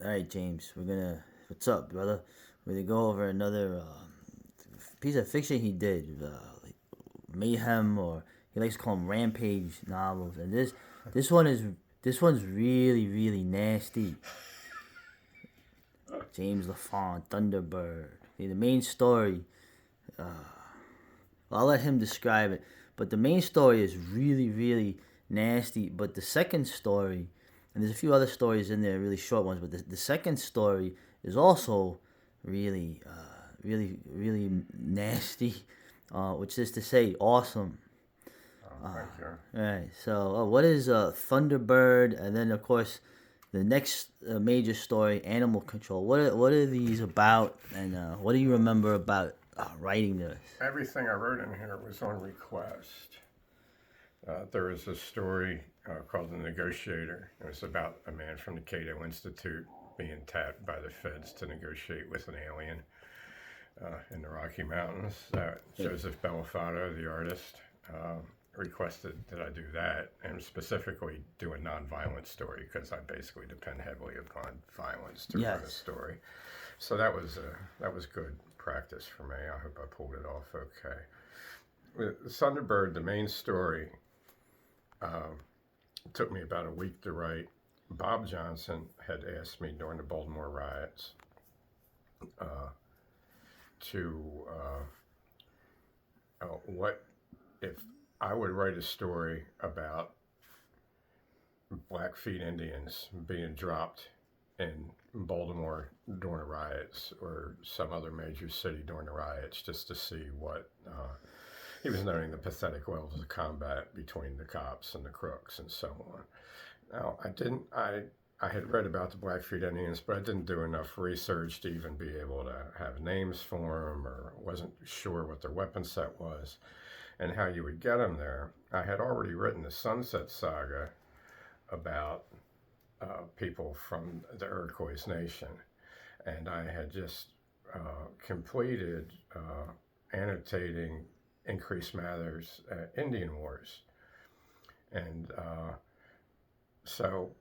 All right, James. What's up, brother? We're gonna go over another piece of fiction he did, like mayhem, or he likes to call them rampage novels. And this one is this one's really nasty. James LaFond, Thunderbird. Okay, the main story. Well, I'll let him describe it. But the main story is really nasty. But the second story, and there's a few other stories in there, really short ones. But the second story is also really nasty. Which is to say, awesome. Thank you. All right. So, what is Thunderbird? And then, of course, the next major story, Animal Control. What are these about? And what do you remember about writing this? Everything I wrote in here was on request. There is a story called The Negotiator. It was about a man from the Cato Institute being tapped by the feds to negotiate with an alien in the Rocky Mountains. Joseph Bellafato, the artist, requested that I do that, and specifically do a non-violent story because I basically depend heavily upon violence to write a story. So that was good practice for me. I hope I pulled it off okay. With Thunderbird, the main story, took me about a week to write. Bob Johnson had asked me during the Baltimore riots what if I would write a story about Blackfeet Indians being dropped in Baltimore during the riots or some other major city during the riots, just to see what he was noting the pathetic levels of combat between the cops and the crooks and so on. Now, I had read about the Blackfeet Indians, but I didn't do enough research to even be able to have names for them, or wasn't sure what their weapon set was and how you would get them there. I had already written the Sunset Saga about people from the Iroquois Nation, and I had just completed annotating Increase Mather's Indian Wars. And so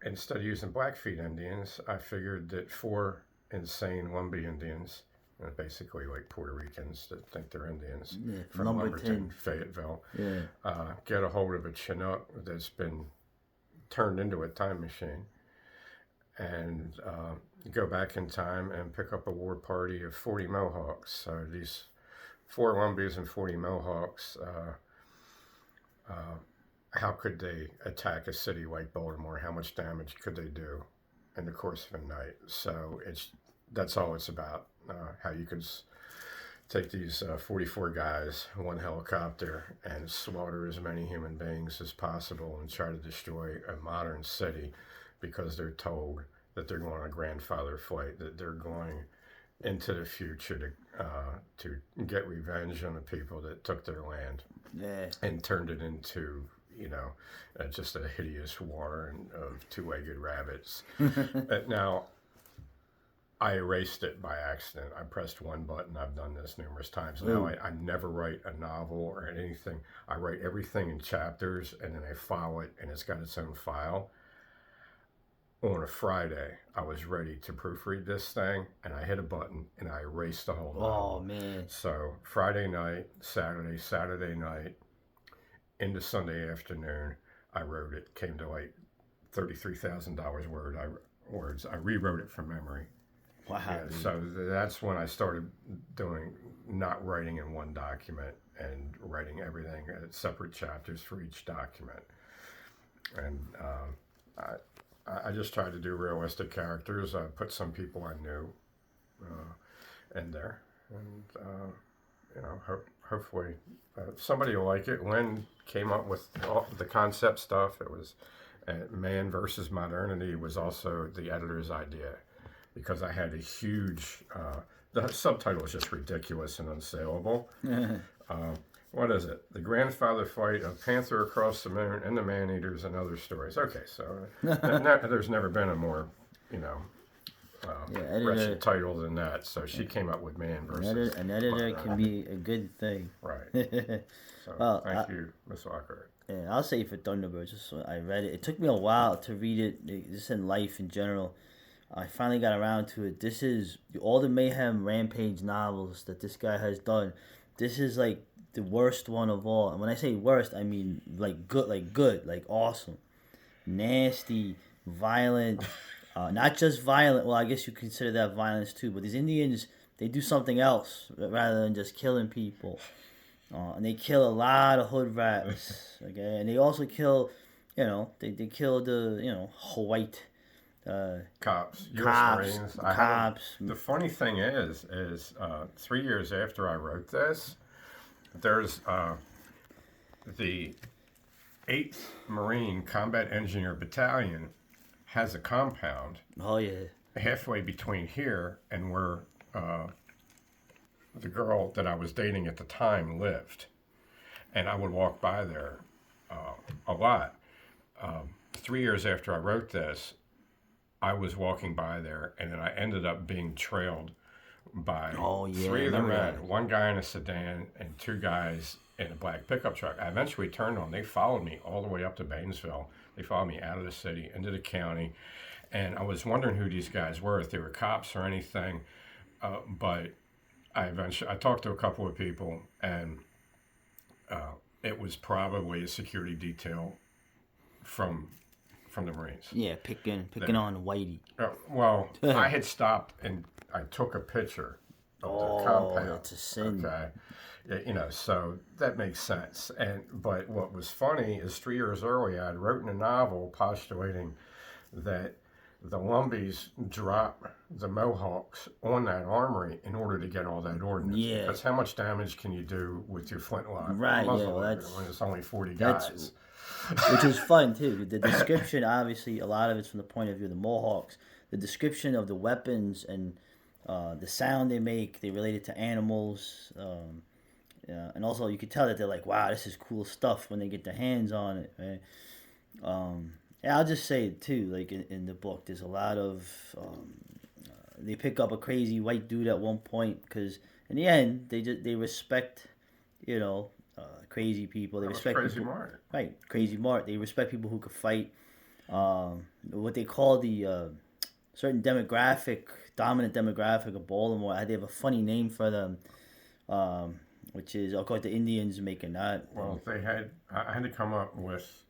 instead of using Blackfeet Indians, I figured that 4 insane Lumbee Indians, basically like Puerto Ricans that think they're Indians, from Lumberton, Fayetteville, get a hold of a Chinook that's been turned into a time machine, and go back in time and pick up a war party of 40 Mohawks. So these 4 Lumbees and 40 Mohawks, how could they attack a city like Baltimore? How much damage could they do in the course of a night? So that's all it's about. How you could take these 44 guys, 1 helicopter, and slaughter as many human beings as possible and try to destroy a modern city because they're told that they're going on a grandfather flight, that they're going into the future to get revenge on the people that took their land and turned it into, just a hideous war of 2-legged rabbits. Now, I erased it by accident. I pressed one button. I've done this numerous times. Now I never write a novel or anything. I write everything in chapters, and then I file it, and it's got its own file. On a Friday, I was ready to proofread this thing, and I hit a button, and I erased the whole novel. Oh, man. So Friday night, Saturday night, into Sunday afternoon, I wrote it. Came to like $33,000 words. I rewrote it from memory. Wow. Yeah, so that's when I started not writing in one document and writing everything at separate chapters for each document. And I just tried to do realistic characters. I put some people I knew in there, and hopefully somebody will like it. Lynn came up with all the concept stuff. It was Man versus Modernity was also the editor's idea, because I had a huge, the subtitle was just ridiculous and unsaleable. What is it? The Grandfather Fight of Panther Across the Moon and the Man-Eaters and Other Stories. Okay, so there's never been a more, wretched title than that. So she came up with Man versus An editor can be a good thing. Right. So thank you, Miss Lockhart. Yeah, I'll say for Thunderbird, just so I read it. It took me a while to read it, just in life in general. I finally got around to it. This is all the Mayhem Rampage novels that this guy has done. This is like the worst one of all. And when I say worst, I mean like good, like awesome, nasty, violent. Not just violent. Well, I guess you consider that violence too. But these Indians, they do something else rather than just killing people. And they kill a lot of hood rats. Okay, and they also kill, they kill the white Cops, U.S. cops, Marines. cops. The funny thing is 3 years after I wrote this, there's the 8th Marine Combat Engineer Battalion has a compound. Oh yeah. Halfway between here and where the girl that I was dating at the time lived, and I would walk by there a lot. 3 years after I wrote this, I was walking by there, and then I ended up being trailed by 3 other men, one guy in a sedan and 2 guys in a black pickup truck. I eventually turned on. They followed me all the way up to Bainesville. They followed me out of the city, into the county, and I was wondering who these guys were, if they were cops or anything. But I talked to a couple of people, and it was probably a security detail from the Marines. Yeah, picking on Whitey. Well, I had stopped and I took a picture of the compound. That's a sin. Okay. Yeah, so that makes sense. But what was funny is 3 years earlier, I'd written a novel postulating that the Lumbees drop the Mohawks on that armory in order to get all that ordnance. Yeah. Because how much damage can you do with your flintlock? Right, when it's only 40 guys. Which is fun too. The description, obviously, a lot of it's from the point of view of the Mohawks. The description of the weapons and the sound they make, they relate it to animals. And also, you could tell that they're like, wow, this is cool stuff when they get their hands on it. Right? And I'll just say it too, like in the book, there's a lot of. They pick up a crazy white dude at one point because in the end, they respect, crazy people. They respect Crazy people, Mart. Right, Crazy Mart. They respect people who could fight. What they call the certain dominant demographic of Baltimore. They have a funny name for them, which is, of course, the Indians making that. Well, I had to come up with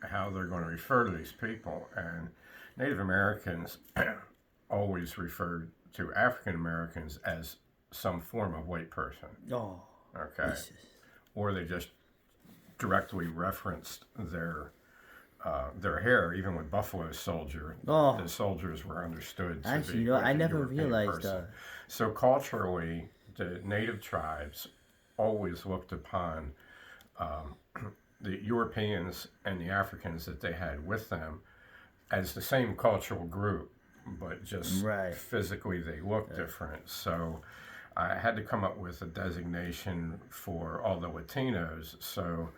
how they're going to refer to these people, and Native Americans always referred to African Americans as some form of white person. Oh, okay. Or they just directly referenced their hair. Even with Buffalo Soldier, the soldiers were understood to actually, be I never European realized person. that. So culturally, the native tribes always looked upon the Europeans and the Africans that they had with them as the same cultural group, but just physically they looked different. So I had to come up with a designation for all the Latinos. So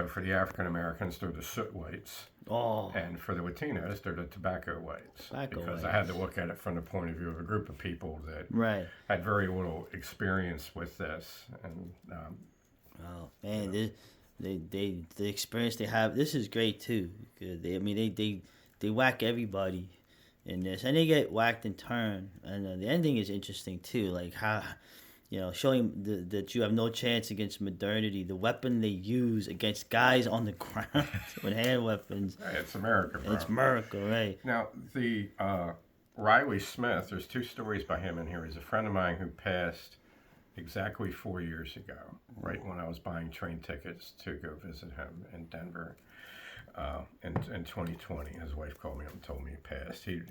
for the African Americans, they're the soot whites. Oh. And for the Latinos, they're the tobacco whites. Because I had to look at it from the point of view of a group of people that had very little experience with this. And oh man, the experience they have. This is great too. They whack everybody in this, and they get whacked in turn. And the ending is interesting too, like how, showing that you have no chance against modernity. The weapon they use against guys on the ground with hand weapons. Hey, it's America, bro. It's America, right? Now the Riley Smith. There's 2 stories by him in here. He's a friend of mine who passed exactly 4 years ago, right when I was buying train tickets to go visit him in Denver. In 2020, his wife called me up and told me he passed. He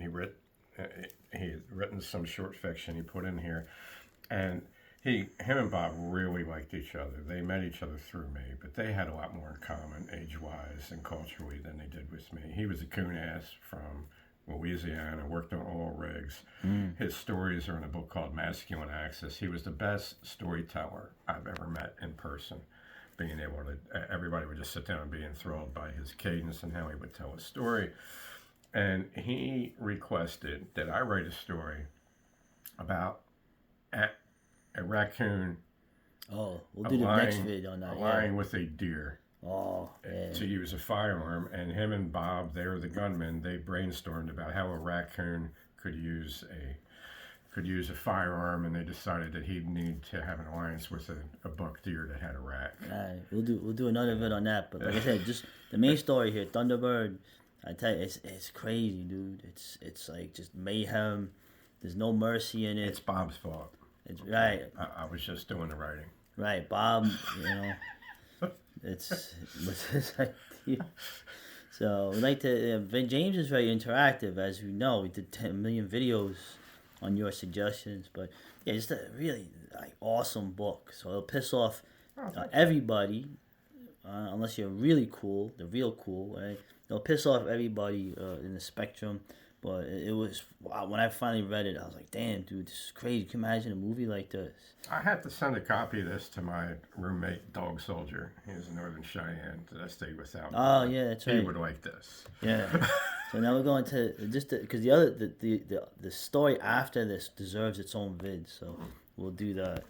had written some short fiction he put in here, and him and Bob really liked each other. They met each other through me, but they had a lot more in common age-wise and culturally than they did with me. He was a coon ass from Louisiana, worked on oil rigs. His stories are in a book called Masculine Axis. He was the best storyteller I've ever met in person. Being able to, everybody would just sit down and be enthralled by his cadence and how he would tell a story. And he requested that I write a story about a raccoon. Oh, we'll do the next vid on that. Lying with a deer. Oh, yeah. To use a firearm. And him and Bob, they were the gunmen. They brainstormed about how a raccoon could use a firearm, and they decided that he'd need to have an alliance with a buck deer that had a rack. All right, we'll do another vid on that. But like I said, just the main story here, Thunderbird. I tell you, it's crazy, dude. It's like just mayhem. There's no mercy in it. It's Bob's fault. It's right. I was just doing the writing. Right, Bob. It's his idea. So we like to. James is very interactive, as you know. We did 10 million videos on your suggestions, but yeah, just a really awesome book. So it'll piss off everybody, unless you're really cool, the real cool. Right? It'll piss off everybody in the spectrum. But it was, wow, when I finally read it, I was like, damn, dude, this is crazy. Can you imagine a movie like this? I had to send a copy of this to my roommate, Dog Soldier. He was in Northern Cheyenne that I stayed without. Oh, yeah, that's right. He would like this. Yeah. So now we're going to, because the story after this deserves its own vid, so we'll do that.